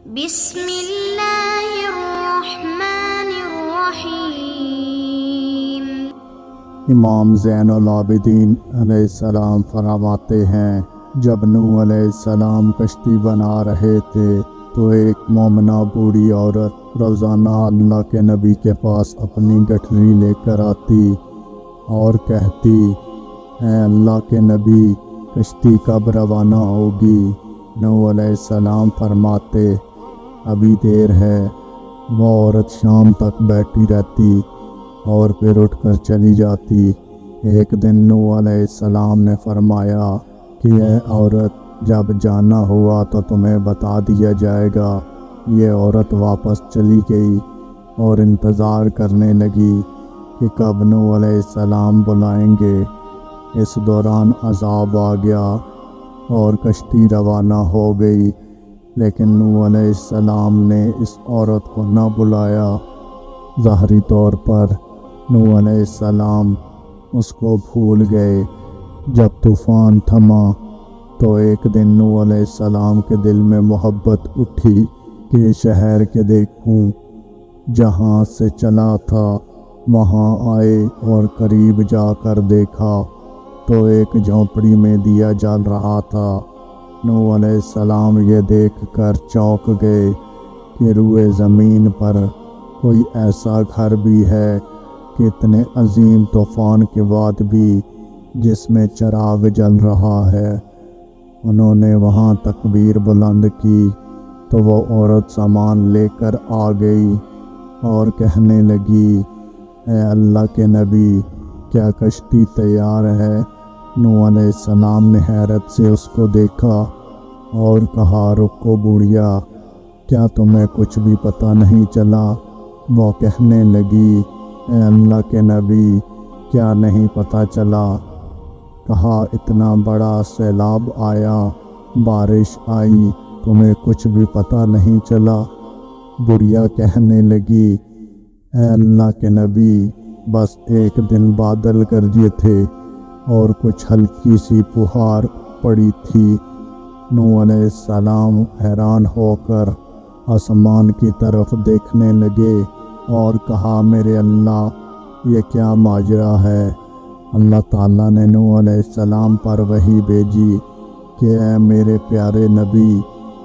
بسم اللہ الرحمن الرحیم۔ امام زین العابدین علیہ السلام فرماتے ہیں، جب نوح علیہ السلام کشتی بنا رہے تھے تو ایک مومنہ بوڑھی عورت روزانہ اللہ کے نبی کے پاس اپنی گٹھری لے کر آتی اور کہتی، اے اللہ کے نبی، کشتی کب روانہ ہوگی؟ نوح علیہ السلام فرماتے، ابھی دیر ہے۔ وہ عورت شام تک بیٹھی رہتی اور پھر اٹھ کر چلی جاتی۔ ایک دن نوح علیہ السلام نے فرمایا کہ اے عورت، جب جانا ہوا تو تمہیں بتا دیا جائے گا۔ یہ عورت واپس چلی گئی اور انتظار کرنے لگی کہ کب نوح علیہ السلام بلائیں گے۔ اس دوران عذاب آ گیا اور کشتی روانہ ہو گئی، لیکن نوح علیہ السلام نے اس عورت کو نہ بلایا۔ ظاہری طور پر نوح علیہ السلام اس کو بھول گئے۔ جب طوفان تھما تو ایک دن نوح علیہ السلام کے دل میں محبت اٹھی کہ شہر کے دیکھوں۔ جہاں سے چلا تھا وہاں آئے اور قریب جا کر دیکھا تو ایک جھونپڑی میں دیا جل رہا تھا۔ نوح علیہ السلام یہ دیکھ کر چونک گئے کہ روئے زمین پر کوئی ایسا گھر بھی ہے کہ اتنے عظیم طوفان کے بعد بھی جس میں چراغ جل رہا ہے۔ انہوں نے وہاں تکبیر بلند کی تو وہ عورت سامان لے کر آ گئی اور کہنے لگی، اے اللہ کے نبی، کیا کشتی تیار ہے؟ نوح علیہ السلام نے حیرت سے اس کو دیکھا اور کہا، رکو بوڑھیا، کیا تمہیں کچھ بھی پتہ نہیں چلا؟ وہ کہنے لگی، اے اللہ کے نبی، کیا نہیں پتہ چلا؟ کہا، اتنا بڑا سیلاب آیا، بارش آئی، تمہیں کچھ بھی پتہ نہیں چلا؟ بڑھیا کہنے لگی، اے اللہ کے نبی، بس ایک دن بادل گرجے تھے اور کچھ ہلکی سی پھوہار پڑی تھی۔ نوح علیہ السلام حیران ہو کر آسمان کی طرف دیکھنے لگے اور کہا، میرے اللہ، یہ کیا ماجرا ہے؟ اللہ تعالیٰ نے نوح علیہ السلام پر وحی بھیجی کہ اے میرے پیارے نبی،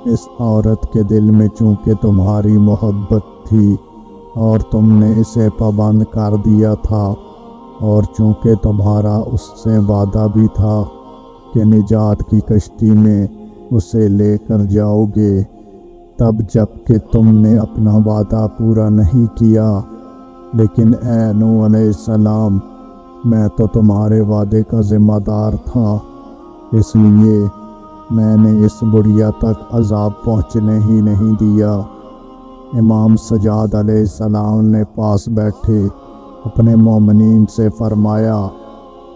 اس عورت کے دل میں چونکہ تمہاری محبت تھی اور تم نے اسے پابند کر دیا تھا، اور چونکہ تمہارا اس سے وعدہ بھی تھا کہ نجات کی کشتی میں اسے لے کر جاؤ گے، تب جب کہ تم نے اپنا وعدہ پورا نہیں کیا۔ لیکن اے نوح علیہ السلام، میں تو تمہارے وعدے کا ذمہ دار تھا، اس لیے میں نے اس بڑھیا تک عذاب پہنچنے ہی نہیں دیا۔ امام سجاد علیہ السلام نے پاس بیٹھے اپنے مومنین سے فرمایا،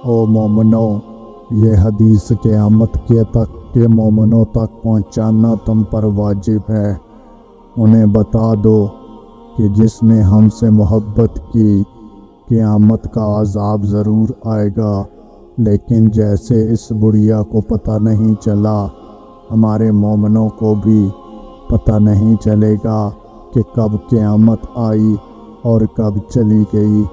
او مومنو، یہ حدیث قیامت کے مومنوں تک پہنچانا تم پر واجب ہے۔ انہیں بتا دو کہ جس نے ہم سے محبت کی، قیامت کا عذاب ضرور آئے گا، لیکن جیسے اس بڑھیا کو پتہ نہیں چلا، ہمارے مومنوں کو بھی پتہ نہیں چلے گا کہ کب قیامت آئی اور کب چلی گئی۔